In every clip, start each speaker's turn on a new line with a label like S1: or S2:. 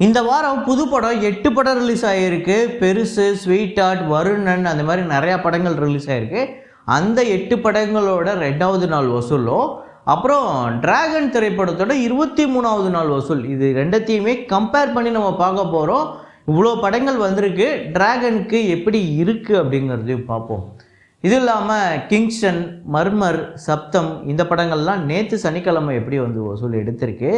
S1: இந்த வாரம் புது படம் 8 படம் ரிலீஸ் ஆகிருக்கு. பெருசு, ஸ்வீட் ஹார்ட், வருணன் அந்த மாதிரி நிறையா படங்கள் ரிலீஸ் ஆகிருக்கு. அந்த 8 படங்களோட 2வது நாள் வசூலும், அப்புறம் டிராகன் திரைப்படத்தோட 23வது நாள் வசூல், இது ரெண்டத்தையுமே கம்பேர் பண்ணி நம்ம பார்க்க போகிறோம். இவ்வளோ படங்கள் வந்திருக்கு, டிராகனுக்கு எப்படி இருக்குது அப்படிங்கிறதையும் பார்ப்போம். இது இல்லாமல் கிங்ஸ்டன், மர்மர், சப்தம் இந்த படங்கள்லாம் நேற்று சனிக்கிழமை எப்படி வசூல் எடுத்திருக்கு.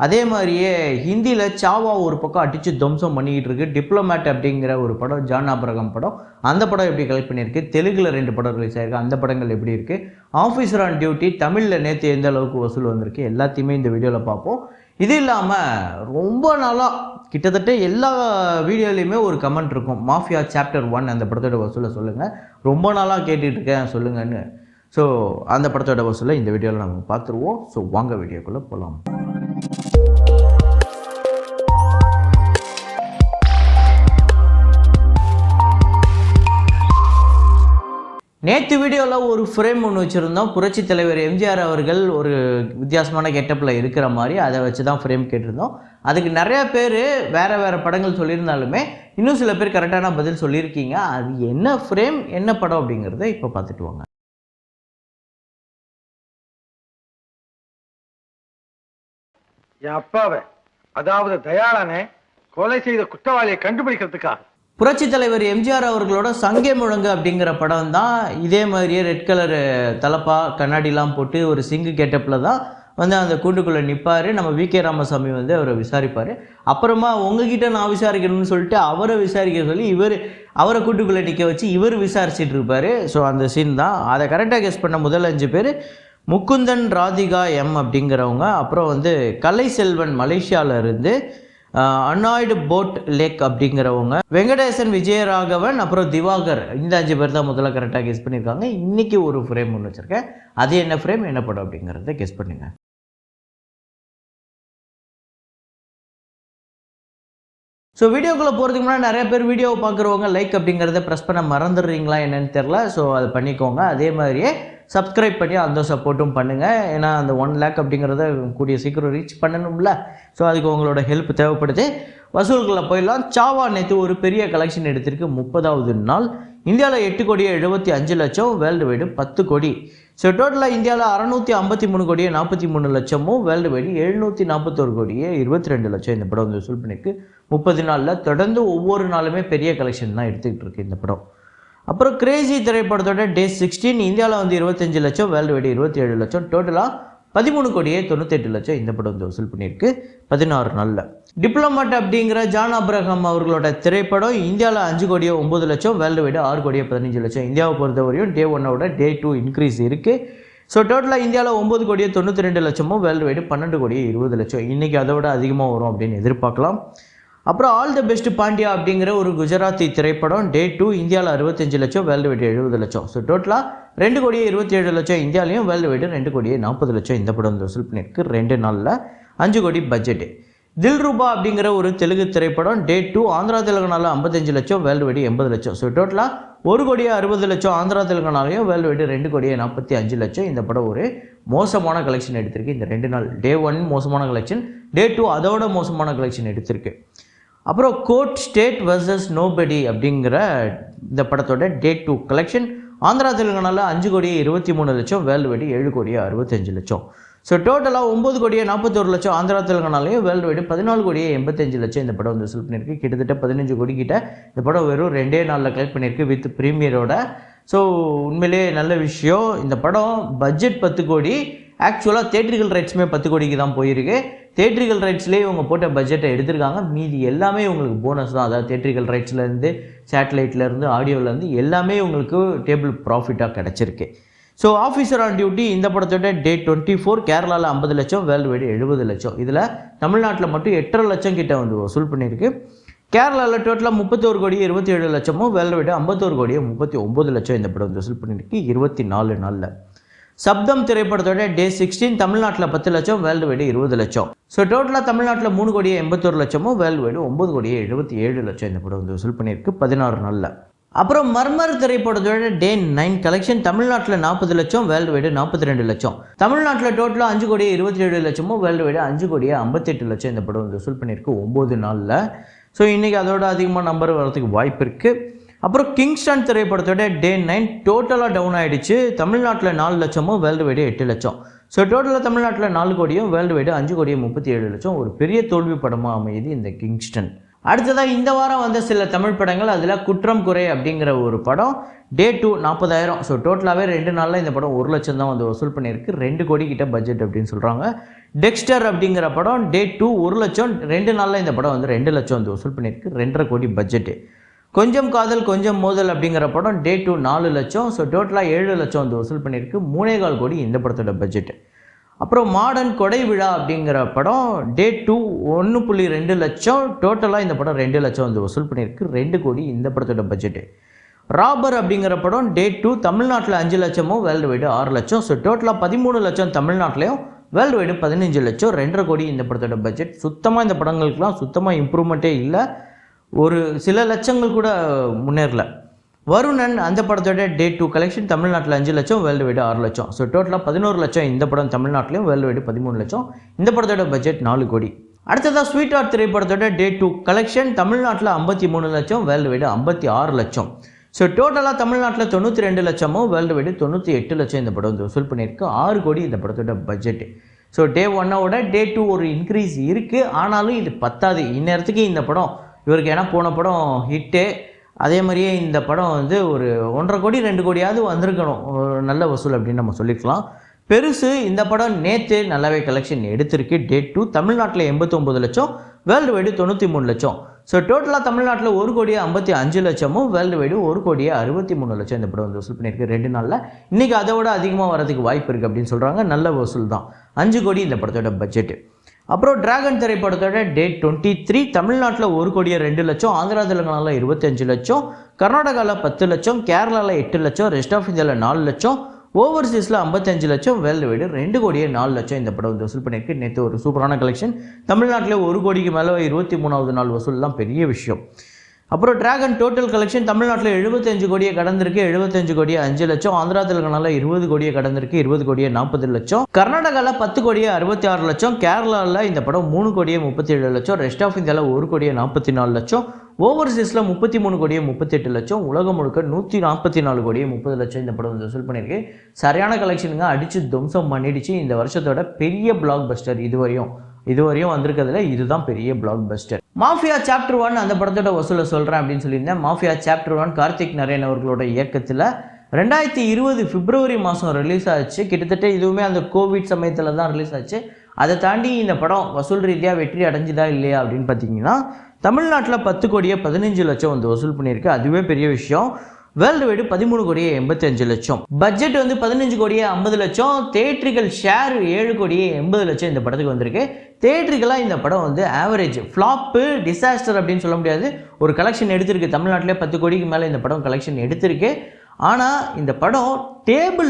S1: அதே மாதிரியே ஹிந்தியில் சாவா ஒரு பக்கம் அடித்து துவம்சம் பண்ணிக்கிட்டு இருக்குது. டிப்ளமேட் அப்படிங்கிற ஒரு படம், ஜான் ஆப்ரஹாம் படம், அந்த படம் எப்படி கலெக்ட் பண்ணியிருக்கு. தெலுங்கில் 2 படம் ரிலீஸ் ஆகிருக்கு, அந்த படங்கள் எப்படி இருக்குது. ஆஃபீஸர் ஆன் டியூட்டி தமிழில் நேற்று எந்த அளவுக்கு வசூல் வந்திருக்கு எல்லாத்தையுமே இந்த வீடியோவில் பார்ப்போம். இது இல்லாமல் ரொம்ப நாளாக கிட்டத்தட்ட எல்லா வீடியோலையுமே ஒரு கமெண்ட் இருக்கும், மாஃபியா சாப்டர் 1 அந்த படத்தோட வசூலை சொல்லுங்கள், ரொம்ப நாளாக கேட்டுட்ருக்கேன் சொல்லுங்கன்னு. ஸோ அந்த படத்தோட வசூலை இந்த வீடியோவில் நம்ம பார்த்துருவோம். ஸோ வாங்க வீடியோக்குள்ளே போகலாம். நேற்று வீடியோவில் ஒரு ஃப்ரேம் ஒன்று வச்சுருந்தோம். புரட்சி தலைவர் எம்ஜிஆர் அவர்கள் ஒரு வித்தியாசமான கெட்டப்பில் இருக்கிற மாதிரி அதை வச்சு தான் ஃப்ரேம் கேட்டிருந்தோம். அதுக்கு நிறையா பேர் வேறு படங்கள் சொல்லியிருந்தாலுமே இன்னும் சில பேர் கரெக்டான பதில் சொல்லியிருக்கீங்க. அது என்ன ஃப்ரேம், என்ன படம் அப்படிங்கிறத இப்போ பார்த்துட்டு வாங்க.
S2: என் அப்பாவை, அதாவது தயாளனை கொலை செய்த குற்றவாளியை கண்டுபிடிக்கிறதுக்காக
S1: புரட்சி தலைவர் எம்ஜிஆர் அவர்களோட சங்கே முழங்கு அப்படிங்கிற படம் தான். இதே மாதிரியே ரெட் கலர் தலப்பா கண்ணாடிலாம் போட்டு ஒரு சிங்கு கெட்டப்பில் தான் அந்த கூண்டுக்குள்ளே நிற்பார். நம்ம வி.கே. ராமசாமி அவரை விசாரிப்பார். அப்புறமா உங்ககிட்ட நான் விசாரிக்கணும்னு சொல்லிட்டு அவரை விசாரிக்க சொல்லி அவரை கூண்டுக்குள்ளே நிற்க வச்சு இவர் விசாரிச்சுட்டு இருப்பார். ஸோ அந்த சீன் தான். அதை கரெக்டாக கெஸ் பண்ண முதல் 5 பேர் முகுந்தன், ராதிகா எம் அப்படிங்கிறவங்க, அப்புறம் கலை செல்வன் மலேசியாவில் இருந்து, அன்னாய்டு போட் லேக் அப்படிங்கிறவங்க, வெங்கடேசன், விஜயராகவன், அப்புறம் திவாகர், இந்த 5 பேர் தான் முதல்ல கரெக்டாக கெஸ் பண்ணியிருக்காங்க. இன்றைக்கி ஒரு ஃப்ரேம் ஒன்று வச்சுருக்கேன், அது என்ன ஃப்ரேம், என்ன படம் அப்படிங்கிறத கெஸ் பண்ணுங்கள். ஸோ வீடியோக்குள்ளே போகிறதுக்கு முன்னாடி நிறைய பேர் வீடியோவை பார்க்குறவங்க லைக் அப்படிங்கிறத ப்ரெஸ் பண்ண மறந்துடுறீங்களா என்னன்னு தெரில. ஸோ அதை பண்ணிக்கோங்க. அதே மாதிரியே சப்ஸ்கிரைப் பண்ணி அந்த சப்போர்ட்டும் பண்ணுங்கள். ஏன்னா அந்த 1 லேக் அப்படிங்கிறத கூடிய சீக்கிரம் ரீச் பண்ணணும்ல. ஸோ அதுக்கு உங்களோட ஹெல்ப் தேவைப்படுது. வசூல்களை போயிடலாம். சாவா நேற்று ஒரு பெரிய கலெக்ஷன் எடுத்திருக்கு. 30வது நாள் இந்தியாவில் 8,75,00,000, வேர்ல்டு வைடு 10 கோடி. ஸோ டோட்டலாக இந்தியாவில் 650,43,43,00,000, வேர்ல்டு வைடு 741,22,00,000 இந்த படம் வசூல் பண்ணியிருக்கு 30 நாளில். தொடர்ந்து ஒவ்வொரு நாளுமே பெரிய கலெக்ஷன் தான் எடுத்துக்கிட்டு இருக்கு இந்த படம். அப்புறம் கிரேசி திரைப்படத்தோட டே 16 இந்தியாவில் 25 லட்சம், வேர்ல்டு வைடு 27 லட்சம், டோட்டலாக 13,98 லட்சம் இந்த படம் வசூல் பண்ணியிருக்கு 16 நாளில். டிப்ளமேட் அப்படிங்கிற ஜான் ஆப்ரஹாம் அவர்களோட திரைப்படம் இந்தியாவில் 5,09 லட்சம், வேர்ல்டு வைடு 6,15 லட்சம். இந்தியாவை பொறுத்தவரையும் டே 1 டே 2 இன்க்ரீஸ் இருக்குது. ஸோ டோட்டலாக இந்தியாவில் 9,92 லட்சமும், வேர்ல்டு வைடு 12,20 லட்சம். இன்றைக்கி அதை விட அதிகமாக வரும் அப்படின்னு எதிர்பார்க்கலாம். அப்புறம் ஆல் த பெஸ்ட் பாண்டியா அப்படிங்கிற ஒரு குஜராத்தி திரைப்படம் டே 2 இந்தியாவில் 65 லட்சம், வேர்ல்டு வைடு 70 லட்சம். ஸோ டோட்டலாக 2,27 லட்சம் இந்தியாவிலையும், வேர்ல்டு வைடு 2,40 லட்சம் இந்த படம் வசூல் பண்ணியிருக்கு 2 நாளில். 5 கோடி பட்ஜெட்டு. தில்ரூபா அப்படிங்கிற ஒரு தெலுங்கு திரைப்படம் டே 2 ஆந்திரா தெலுங்கானாவில் 55 லட்சம், வேர்ல்டு வைடு 80 லட்சம். ஸோ டோட்டலாக 1,60 லட்சம் ஆந்திரா தெலுங்கானாலையும், வேர்ல்டு வைடு 2,45 லட்சம். இந்த படம் ஒரு மோசமான கலெக்ஷன் எடுத்திருக்கு இந்த 2 நாள். டே 1 மோசமான கலெக்ஷன், டே 2 அதோட மோசமான கலெக்ஷன் எடுத்திருக்கு. அப்புறம் கோர்ட் ஸ்டேட் வர்சஸ் நோபடி அப்படிங்கிற இந்த படத்தோட டே 2 கலெக்ஷன் ஆந்திரா தெலுங்கானாவில் 5,23 லட்சம், வேர்ல்டு வைடு 7,65 லட்சம். ஸோ டோட்டலாக 9,41 லட்சம் ஆந்திரா தெலுங்கானாலையும், வேர்ல்டு வைடு 14,85 லட்சம் இந்த படம் வசூல் பண்ணியிருக்கு. கிட்டத்தட்ட 15 கோடி கிட்ட இந்த படம் வெறும் 2 நாளில் கலெக்ட் பண்ணியிருக்கு வித் ப்ரீமியரோட. ஸோ உண்மையிலே நல்ல விஷயம். இந்த படம் பட்ஜெட் 10 கோடி, ஆக்சுவலாக தேட்ரிக்கல் ரைட்ஸுமே 10 கோடிக்கு தான் போயிருக்கு. தேட்ரிக்கல் ரைட்ஸ்லேயே இவங்க போட்ட பட்ஜெட்டை எடுத்திருக்காங்க. மீதி எல்லாமே உங்களுக்கு போனஸ் தான். அதாவது தேட்ரிக்கல் ரைட்ஸ்லேருந்து, சேட்டலைட்லேருந்து, ஆடியோலேருந்து எல்லாமே உங்களுக்கு டேபிள் ப்ராஃபிட்டாக கிடச்சிருக்கு. ஸோ ஆஃபீஸர் ஆன் டியூட்டி இந்த படத்தோட டே 24 கேரளாவில் 50 லட்சம், வேர்ல்டு வைடு 70 லட்சம். இதில் தமிழ்நாட்டில் மட்டும் 8.5 லட்சம் கிட்ட வசூல் பண்ணியிருக்கு. கேரளாவில் டோட்டலாக 31,27 லட்சமும், வேர்ல்டு வைடு 51,39 லட்சம் இந்த படம் வசூல் பண்ணியிருக்கு 24 நாளில். சப்தம் திரைப்படத்தோட டே 16 தமிழ்நாட்டில் 10 லட்சம், வேர்ல்டு வைடு 20 லட்சம். ஸோ டோட்டலாக தமிழ்நாட்டில் 3,81 லட்சமும், வேர்ல்டு வைடு 9,77 லட்சம் இந்த படம் வசூல் பண்ணியிருக்கு 16 நாளில். அப்புறம் மர்மர் திரைப்படத்தோட டே 9 கலெக்ஷன் தமிழ்நாட்டில் 40 லட்சம், வேர்ல்டு வைடு 42 லட்சம். தமிழ்நாட்டில் டோட்டலாக 5 கோடியே 27 லட்சமும், வேர்ல்டு வைடு 5 கோடியே 58 லட்சம் இந்த படம் வந்து வசூல் பண்ணியிருக்கு 9 நாளில். ஸோ இன்றைக்கி அதோட அதிகமாக நம்பர் வரதுக்கு வாய்ப்பு இருக்குது. அப்புறம் கிங்ஸ்டன் திரைப்படத்தோட டே 9 டோட்டலாக டவுன் ஆகிடுச்சு. தமிழ்நாட்டில் 4 லட்சமும், வேர்ல்டு வைடு 8 லட்சம். ஸோ டோட்டலாக தமிழ்நாட்டில் 4 கோடியும், வேர்ல்டு வைடு 5 கோடியே 37 லட்சம். ஒரு பெரிய தோல்வி படமாக அமையுது இந்த கிங்ஸ்டன். அடுத்ததாக இந்த வாரம் வந்த சில தமிழ் படங்கள், அதில் குற்றம் குறை அப்படிங்கிற ஒரு படம் டே 2 40,000. ஸோ டோட்டலாகவே 2 நாளில் இந்த படம் 1 லட்சம் தான் வந்து வசூல் பண்ணியிருக்கு. 2 கோடி கிட்ட பட்ஜெட் அப்படின்னு சொல்கிறாங்க. டெக்ஸ்டர் அப்படிங்கிற படம் டே 2 1 லட்சம், 2 நாளில் இந்த படம் வந்து 2 லட்சம் வந்து வசூல் பண்ணியிருக்கு. 2.5 கோடி பட்ஜெட்டு. கொஞ்சம் காதல் கொஞ்சம் மோதல் அப்படிங்கிற படம் டே 2 4 லட்சம். ஸோ டோட்டலாக 7 லட்சம் வந்து வசூல் பண்ணியிருக்கு. 3.25 கோடி இந்த படத்தோட பட்ஜெட்டு. அப்புறம் மாடர்ன் கொடை விழா அப்படிங்கிற படம் டே 2 1.2 லட்சம். டோட்டலாக இந்த படம் 2 லட்சம் வந்து வசூல் பண்ணியிருக்கு. 2 கோடி இந்த படத்தோட பட்ஜெட்டு. ராபர் அப்படிங்கிற படம் டே 2 தமிழ்நாட்டில் 5 லட்சமும், வேர்ல்டு வைடு 6 லட்சம். ஸோ டோட்டலாக 13 லட்சம் தமிழ்நாட்டிலையும், வேர்ல்டு வைடு 15 லட்சம். 2.5 கோடி இந்த படத்தோட பட்ஜெட். சுத்தமாக இந்த படங்களுக்கெலாம் சுத்தமாக இம்ப்ரூவ்மெண்ட்டே இல்லை. ஒரு சில லட்சங்கள் கூட முன்னேறல. வருணன் அந்த படத்தோட டே 2 கலெக்ஷன் தமிழ்நாட்டில் 5 லட்சம், வேர்ல்டு வைடு 6 லட்சம். ஸோ டோட்டலாக 11 லட்சம் இந்த படம் தமிழ்நாட்டிலையும், வேர்ல்டு வைடு 13 லட்சம். இந்த படத்தோட பட்ஜெட் 4 கோடி. அடுத்ததாக ஸ்வீட் ஹார்ட் திரைப்படத்தோட டே 2 கலெக்ஷன் தமிழ்நாட்டில் 53 லட்சம், வேர்ல்டு வைடு 56 லட்சம். ஸோ டோட்டலாக தமிழ்நாட்டில் 92 லட்சமும், வேர்ல்டு வைடு 98 லட்சம் இந்த படம் வந்து வசூல் பண்ணியிருக்கு. 6 கோடி இந்த படத்தோட பட்ஜெட்டு. ஸோ டே 1ஓட டே 2 ஒரு இன்க்ரீஸ் இருக்குது. ஆனாலும் இது பத்தாது இந்நேரத்துக்கு இந்த படம் இவருக்கு. ஏன்னா போன படம் ஹிட்டு. அதே மாதிரியே இந்த படம் வந்து ஒரு 1.5 கோடி 2 கோடியாவது வந்திருக்கணும், ஒரு நல்ல வசூல் அப்படின்னு நம்ம சொல்லிக்கலாம். பெருசு இந்த படம் நேற்று நல்லாவே கலெக்ஷன் எடுத்திருக்கு. டே 2 தமிழ்நாட்டில் 89 லட்சம், வேர்ல்டு வைடு 93 லட்சம். ஸோ டோட்டலாக தமிழ்நாட்டில் 1 கோடியே 55 லட்சமும், வேர்ல்டு வைடு 1 கோடியே 63 லட்சம் இந்த படம் வந்து வசூல் பண்ணியிருக்கு 2 நாளில். இன்றைக்கி அதை விட அதிகமாக வரதுக்கு வாய்ப்பு இருக்குது அப்படின்னு சொல்கிறாங்க. நல்ல வசூல் தான். 5 கோடி இந்த படத்தோட பட்ஜெட்டு. அப்புறம் டிராகன் திரைப்படத்தோட டே 23 தமிழ்நாட்டில் 1 கோடியே 2 லட்சம், ஆந்திரா தெலுங்கானாவில் 25 லட்சம், கர்நாடகாவில் 10 லட்சம், கேரளாவில் 8 லட்சம், ரெஸ்ட் ஆஃப் இந்தியாவில் 4 லட்சம், ஓவர்சீஸில் 55 லட்சம், வேர்ல்டு வைடு 2 கோடியே 4 லட்சம் இந்த படம் வந்து வசூல் பண்ணியிருக்கு. நேற்று ஒரு சூப்பரான கலெக்ஷன். தமிழ்நாட்டில் 1 கோடிக்கு மேலே 23வது நாள் வசூல் தான் பெரிய விஷயம். அப்புறம் டிராகன் டோட்டல் கலெக்ஷன் தமிழ்நாட்டில் 75 கோடியை கடந்திருக்கு. 75 கோடியே 5 லட்சம், ஆந்திரா தெலுங்கானாவில் 20 கோடியை கடந்திருக்கு. 20 கோடியே 40 லட்சம், கர்நாடகாவில் 10 கோடியே 66 லட்சம், கேரளாவில் இந்த படம் 3 கோடியே 37 லட்சம், ரெஸ்ட் ஆஃப் இந்தியாவில் 1 கோடியே 44 லட்சம், ஓவர்சீஸில் 33 கோடியே 38 லட்சம், உலகம் முழுக்க 144 கோடியே 30 லட்சம் இந்த படம் வந்து வசூல் பண்ணியிருக்கு. சரியான கலெக்ஷனுங்க. அடித்து துவம்சம் பண்ணிடுச்சு. இந்த வருஷத்தோட பெரிய பிளாக் பஸ்டர் இதுவரையும் வந்திருக்கிறதுல இதுதான் பெரிய பிளாக் பஸ்டர். மாஃபியா சாப்டர் 1 அந்த படத்தோட வசூலை சொல்கிறேன் அப்படின்னு சொல்லியிருந்தேன். மாஃபியா சாப்டர் 1 கார்த்திக் நரேன் அவர்களோட இயக்கத்தில் 2020 பிப்ரவரி மாதம் ரிலீஸ் ஆச்சு. கிட்டத்தட்ட இதுவுமே அந்த கோவிட் சமயத்தில் தான் ரிலீஸ் ஆச்சு. அதை தாண்டி இந்த படம் வசூல் ரீதியாக வெற்றி அடைஞ்சுதா இல்லையா அப்படின்னு பார்த்தீங்கன்னா, தமிழ்நாட்டில் 10 கோடியே 15 லட்சம் வந்து வசூல் பண்ணியிருக்கு. அதுவே பெரிய விஷயம். வேர்ல்டு வைடு 13 கோடியே 85 லட்சம், பட்ஜெட் வந்து 15 கோடியே 50 லட்சம், தியேட்ரிக்கல் ஷேர் 7 கோடியே 80 லட்சம் இந்த படத்துக்கு வந்திருக்கு. தியேட்ரிக்கலாக இந்த படம் வந்து ஆவரேஜ், ஃப்ளாப்பு, டிசாஸ்டர் அப்படின்னு சொல்ல முடியாது. ஒரு கலெக்ஷன் எடுத்திருக்கு. தமிழ்நாட்டிலே 10 கோடிக்கு மேலே இந்த படம் கலெக்ஷன் எடுத்திருக்கு. ஆனால் இந்த படம் டேபிள்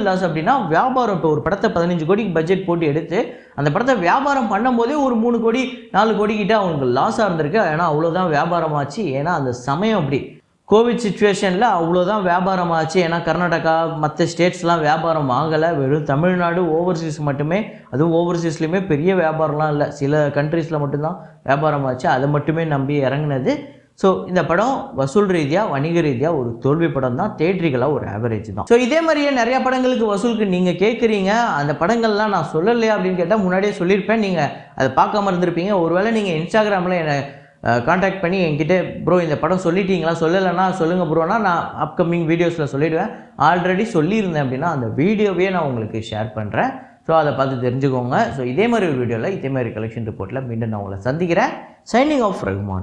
S1: லாஸ் அப்படின்னா வியாபாரம். இப்போ ஒரு படத்தை 15 கோடிக்கு பட்ஜெட் போட்டு எடுத்து அந்த படத்தை வியாபாரம் பண்ணும்போதே ஒரு 3 கோடி 4 கோடி கிட்ட அவங்களுக்கு லாஸாக இருந்திருக்கு. ஏன்னா அவ்வளோதான் வியாபாரம் ஆச்சு. ஏன்னா அந்த சமயம் அப்படி கோவிட் சுச்சுவேஷனில் அவ்வளோதான் வியாபாரம் ஆச்சு. ஏன்னா கர்நாடகா மற்ற ஸ்டேட்ஸ்லாம் வியாபாரம் ஆகலை. வெறும் தமிழ்நாடு ஓவர்சீஸ் மட்டுமே. அதுவும் ஓவர்சீஸ்லேயுமே பெரிய வியாபாரம்லாம் இல்லை. சில கண்ட்ரீஸில் மட்டும்தான் வியாபாரம் ஆச்சு. அதை மட்டுமே நம்பி இறங்கினது. ஸோ இந்த படம் வசூல் ரீதியாக வணிக ரீதியாக ஒரு தோல்வி படம் தான். தியேட்ரிக்கலாக ஒரு ஆவரேஜ் தான். ஸோ இதே மாதிரியே நிறையா படங்களுக்கு வசூலுக்கு நீங்கள் கேட்குறீங்க. அந்த படங்கள்லாம் நான் சொல்லலையா அப்படின்னு கேட்டால் முன்னாடியே சொல்லியிருப்பேன். நீங்கள் அதை பார்க்காம இருந்திருப்பீங்க. ஒருவேளை நீங்கள் இன்ஸ்டாகிராமில் என்னை காண்டாக்ட் பண்ணி என்கிட்ட ப்ரோ இந்த படம் சொல்லிட்டீங்களா, சொல்லலைன்னா சொல்லுங்கள் ப்ரோனா நான் அப்கமிங் வீடியோஸில் சொல்லிவிடுவேன். ஆல்ரெடி சொல்லியிருந்தேன் அப்படின்னா அந்த வீடியோவே நான் உங்களுக்கு ஷேர் பண்ணுறேன். ஸோ அதை பார்த்து தெரிஞ்சுக்கோங்க. ஸோ இதே மாதிரி ஒரு வீடியோவில் இதே மாதிரி கலெக்ஷன் ரிப்போர்ட்டில் மீண்டும் நான் உங்களை சந்திக்கிறேன். Signing off Rahman.